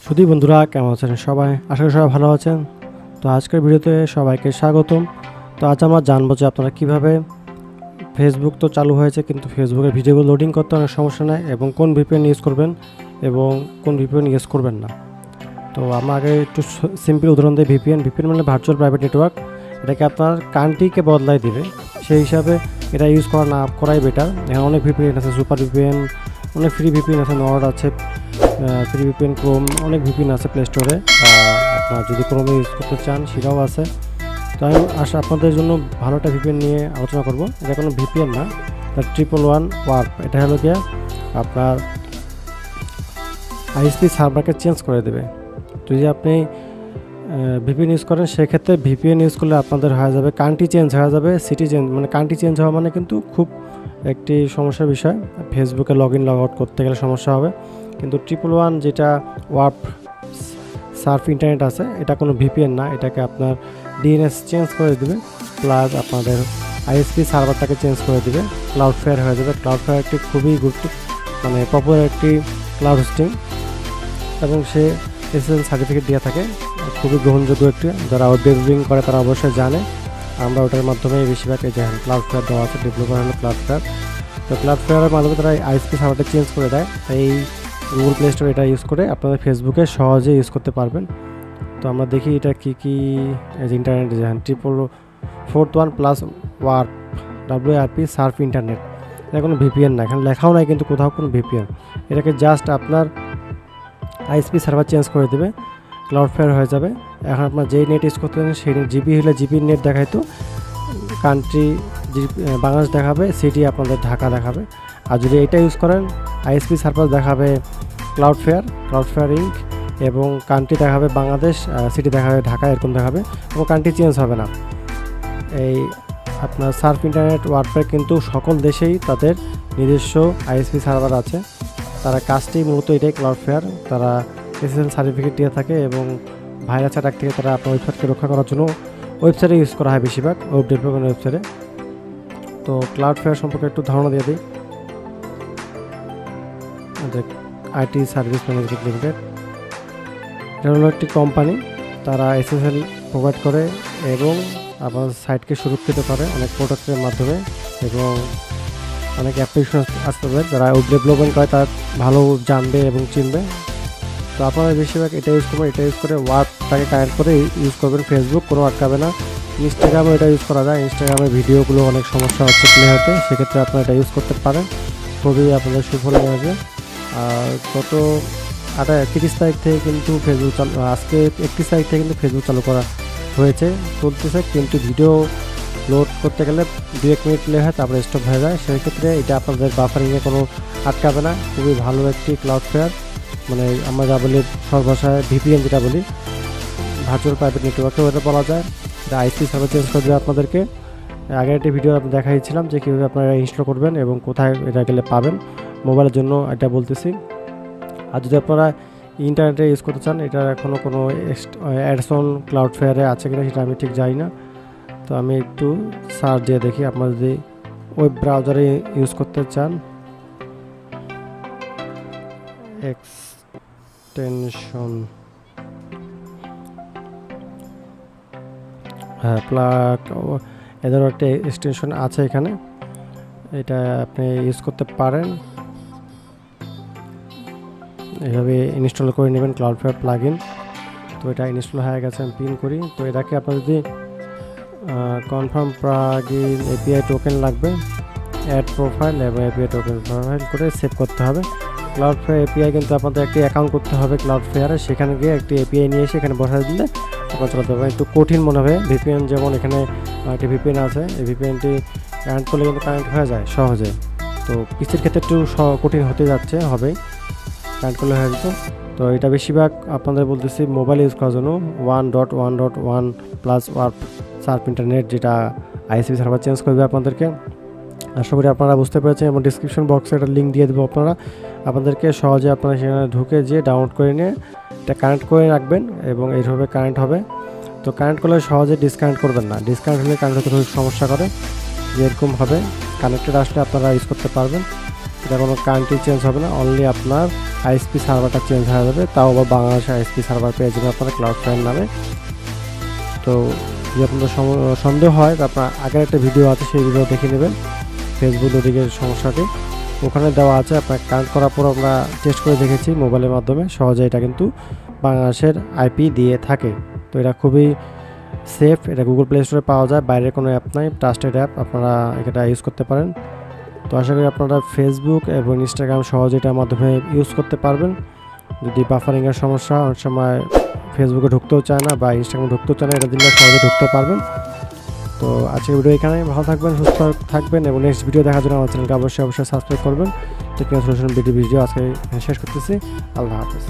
শুধু বন্ধুরা কেমন আছেন সবাই? আশা করি সবাই ভালো আছেন। তো আজকের ভিডিওতে সবাইকে স্বাগতম। তো আজ আমরা জানবো যে আপনারা কিভাবে ফেসবুক তো চালু হয়েছে কিন্তু ফেসবুকের ভিডিওগুলো লোডিং করতে অনেক সমস্যা নেয় এবং কোন ভিপিএন ইউজ করবেন এবং কোন ভিপিএন ইউজ করবেন না। তো আমরা আগে একটু সিম্পল উদাহরণ দিই। ভিপিএন মানে ভার্চুয়াল প্রাইভেট নেটওয়ার্ক। এটাকে আপনার কান্ট্রিকে বদলাই দিবে, সেই হিসাবে এটা ইউজ করা না করাই বেটার। এখানে অনেক ভিপিএন আছে, সুপার ভিপিএন, অনেক ফ্রি ভিপিএন আছে, নর্ড আছে, ফ্রি ভিপিএন, ক্রোম, অনেক ভিপিএন আছে প্লে স্টোরে। আপনার যদি ক্রোমে ইউজ করতে চান সেটাও আছে। তো আমি আপনাদের জন্য ভালো একটা ভিপিএন নিয়ে আলোচনা করব। এটা কোনো ভিপিএন না, এটা 111 ওয়ার্প। এটা হলো গিয়ে আপনার আইএসপি সার্ভারকে চেঞ্জ করে দেবে। যদি আপনি ভিপিএন ইউজ করেন সেক্ষেত্রে ভিপিএন ইউজ করলে আপনাদের হয়ে যাবে কান্ট্রি চেঞ্জ হয়ে যাবে, সিটি চেঞ্জ, মানে কান্ট্রি চেঞ্জ হওয়া মানে কিন্তু খুব একটি সমস্যার বিষয়। ফেসবুকে লগ ইন লগ আউট করতে গেলে সমস্যা হবে। কিন্তু 111 যেটা ওয়ার্প সার্ফ ইন্টারনেট আছে, এটা কোনো ভিপিএন না। এটাকে আপনার ডিএনএস চেঞ্জ করে দেবে, প্লাস আপনাদের আইএসপি সার্ভারটাকে চেঞ্জ করে দেবে, ক্লাউডফেয়ার হয়ে যাবে। ক্লাউডফেয়ার একটি খুবই মানে পপুলার একটি ক্লাউড হোস্টিং এবং সে এসএসএল সার্টিফিকেট দেওয়া থাকে, খুবই গ্রহণযোগ্য একটি। যারা ওয়েব ডেভেলপিং করে তারা অবশ্যই জানে। আমরা ওটার মাধ্যমে বেশিরভাগ এই যে ক্লাউডফেয়ার দেওয়া আছে, ডেভেলপার হলো ক্লাউডফেয়ার। তো ক্লাউডফেয়ারের মাধ্যমে তারা আইএসপি সার্ভারটা চেঞ্জ করে দেয়। এই গুগল প্লে স্টোর এটা ইউজ করে আপনাদের ফেসবুকে সহজে ইউজ করতে পারবেন। তো আমরা দেখি এটা কী ইন্টারনেট দেখেন 441 plus warp WARP Surf internet. এটা কোনো ভিপিএন না, এখানে লেখাও নাই কিন্তু কোথাও কোনো ভিপিএন। এটাকে জাস্ট আপনার আইএসপি সার্ভার চেঞ্জ করে দেবে, ক্লাউডফেয়ার হয়ে যাবে। এখন আপনার যেই নেট ইউজ করতে সেই জিবি হলে জিবির নেট দেখাইতো, কান্ট্রি বাংলাদেশ দেখাবে, সিটি আপনাদের ঢাকা দেখাবে। আর যদি এটা ইউজ করেন আইএসপি সার্ভার দেখাবে ক্লাউডফেয়ার ইঙ্ক, এবং কান্ট্রি দেখাবে বাংলাদেশ, সিটি দেখাবে ঢাকা, এরকম দেখাবে, এবং কান্ট্রি চেঞ্জ হবে না। এই আপনার সার্ফ ইন্টারনেট ওয়ার্পের কিন্তু সকল দেশেই তাদের নিজস্ব আইএসপি সার্ভার আছে। তারা কাজটি মূলত এটাই, ক্লাউডফেয়ার। তারা এসএসএল সার্টিফিকেট দিয়ে থাকে এবং ভাইরাস অ্যাটাক থেকে তারা আপনার ওয়েবসাইটকে রক্ষা করার জন্য ওয়েবসাইটে ইউজ করা হয় বেশিরভাগ, ওয়েব ডেভেলপমেন্ট ওয়েবসাইটে। তো ক্লাউডফেয়ার সম্পর্কে একটু ধারণা দিয়ে দিই। আইটি সার্ভিস ম্যানেজমেন্ট লিমিটেড, এটা হলো একটি কোম্পানি। তারা এসএসএল প্রোভাইড করে এবং আপনার সাইটকে সুরক্ষিত করে অনেক প্রোডাক্টের মাধ্যমে, এবং অনেক অ্যাপ্লিকেশন আসতে হবে। যারা ওয়েব ডেভেলপমেন্ট করে তারা ভালো জানবে এবং চিনবে। তো আপনারা বেশিরভাগ এটা ইউজ করবেন। এটা ইউজ করে ওয়ার্পটাকে কানেক্ট করে ইউজ করবেন। ফেসবুক কোনো আটকাবে না। ইনস্টাগ্রামে এটা ইউজ করা যায়। ইনস্টাগ্রামে ভিডিওগুলো অনেক সমস্যা হচ্ছে প্লে হতে, সেক্ষেত্রে আপনারা এটা ইউজ করতে পারেন, খুবই আপনাদের সুফল আসবে। আর গত 30 তারিখ থেকে কিন্তু ফেসবুক চালু, আজকে 31 তারিখ থেকে কিন্তু ফেসবুক চালু করা হয়েছে, চলতেছে। কিন্তু ভিডিও লোড করতে গেলে 2-1 মিনিট প্লে হয়, তারপরে স্টপ হয়ে যায়। সেক্ষেত্রে এটা আপনাদের বাফারিংয়ে কোনো আটকাবে না। খুবই ভালো একটি ক্লাউডফেয়ার, মানে আমরা যা বলি সর্বভাষায় ভিপিএন যেটা বলি, ভার্চুয়াল প্রাইভেট নেটওয়ার্কেও এটা বলা যায়। এটা আইএসপি সার্ভার চেঞ্জ করে দেবে আপনাদেরকে। আগের একটি ভিডিও আপনি দেখাইছিলাম যে কীভাবে আপনারা ইনস্টল করবেন এবং কোথায় এটা গেলে পাবেন। মোবাইলের জন্য এটা বলতেছি। আর যদি আপনারা ইন্টারনেটে ইউজ করতে চান, এটা এখনও কোনো অ্যাডসন ক্লাউডফেয়ারে আছে কিনা সেটা আমি ঠিক জানি না। তো আমি একটু সার্চ দিয়ে দেখি। আপনারা যদি ওয়েব ব্রাউজারে ইউজ করতে চান, এক্সটেনশন, হ্যাঁ, এদের একটা এক্সটেনশন আছে এখানে, এটা আপনি ইউজ করতে পারেন। এইভাবে ইনস্টল করে নেবেন ক্লাউডফেয়ার প্লাগইন। তো এটা ইনস্টল হয়ে গেছে, আমি পিন করি। তো এটাকে আপনার যদি কনফার্ম প্লাগইন এপিআই টোকেন লাগবে, অ্যাড প্রোফাইল এবং এপিআই টোকেন প্রোফাইল করে সেভ করতে হবে। ক্লাউডফেয়ার এপিআই কিন্তু আপনাদের একটি অ্যাকাউন্ট করতে হবে ক্লাউডফেয়ারে, সেখানে গিয়ে একটি এপিআই নিয়ে এসে এখানে বসাই দিলে আপনার চালাতে হবে। একটু কঠিন মনে হবে। ভিপিএন যেমন এখানে একটি ভিপিএন আছে, এই ভিপিএনটি কানেক্ট করলে কিন্তু কানেক্ট হয়ে যায় সহজে। তো পিসির ক্ষেত্রে একটু কঠিন হতে যাচ্ছে, হবেই, কানেক্ট করলে হয়ে যেত। তো এটা বেশিরভাগ আপনাদের বলতেছি মোবাইল ইউজ করার জন্য 1.1.1 প্লাস ওয়ার্প সার্ফ ইন্টারনেট, যেটা আইএসপি সার্ভার চেঞ্জ করবে আপনাদেরকে। আশা করি আপনারা বুঝতে পেরেছেন, এবং ডিসক্রিপশন বক্সে একটা লিঙ্ক দিয়ে দেবো আপনাদেরকে সহজে আপনারা সেখানে ঢুকে যেয়ে ডাউনলোড করে নিয়ে এটা কানেক্ট করে রাখবেন এবং এইভাবে কানেক্ট হবে। তো কানেক্ট করলে সহজে ডিসকানেক্ট করবেন না, ডিসকানেক্ট হলে কানেক্ট হতে খুব সমস্যা করে, যেরকম হবে কানেক্টেড আসলে আপনারা ইউজ করতে পারবেন। এটা কোনো কান্ট্রি চেঞ্জ হবে না, অনলি আপনার আইএসপি সার্ভারটা চেঞ্জ হয়ে যাবে, তাও আবার বাংলাদেশ আইএসপি সার্ভার পেয়ে যাবেন আপনারা ক্লাউডফ্লায়ার নামে। তো যদি আপনাদের সন্দেহ হয়, আপনার আগের একটা ভিডিও আছে, সেই ভিডিও দেখে নেবেন, ফেসবুক লোডিংয়ের সমস্যাটি ওখানে দেওয়া আছে। আপনার কানেক্ট করার পর আমরা টেস্ট করে দেখেছি মোবাইলের মাধ্যমে, সহজে এটা কিন্তু বাংলাদেশের আইপি দিয়ে থাকে। তো এটা খুবই সেফ, এটা গুগল প্লে স্টোরে পাওয়া যায়, বাইরের কোনো অ্যাপ নাই, ট্রাস্টেড অ্যাপ, আপনারা এটা ইউজ করতে পারেন। তো আশা করি আপনারা ফেসবুক এবং ইনস্টাগ্রাম সহজে এটার মাধ্যমে ইউজ করতে পারবেন। যদি বাফারিংয়ের সমস্যা, অনেক সময় ফেসবুকে ঢুকতেও চায় না বা ইনস্টাগ্রামে ঢুকতেও চায় না, এটা দিলে সহজে ঢুকতে পারবেন। তো আজকের ভিডিও এখানে, ভালো থাকবেন, সুস্থ থাকবেন এবং নেক্সট ভিডিও দেখার জন্য আমার চ্যানেলকে অবশ্যই সাবস্ক্রাইব করবেন। টেকনিক্যাল সলিউশন ভিডিও আজকে শেষ করতেছি। আল্লাহ হাফেজ।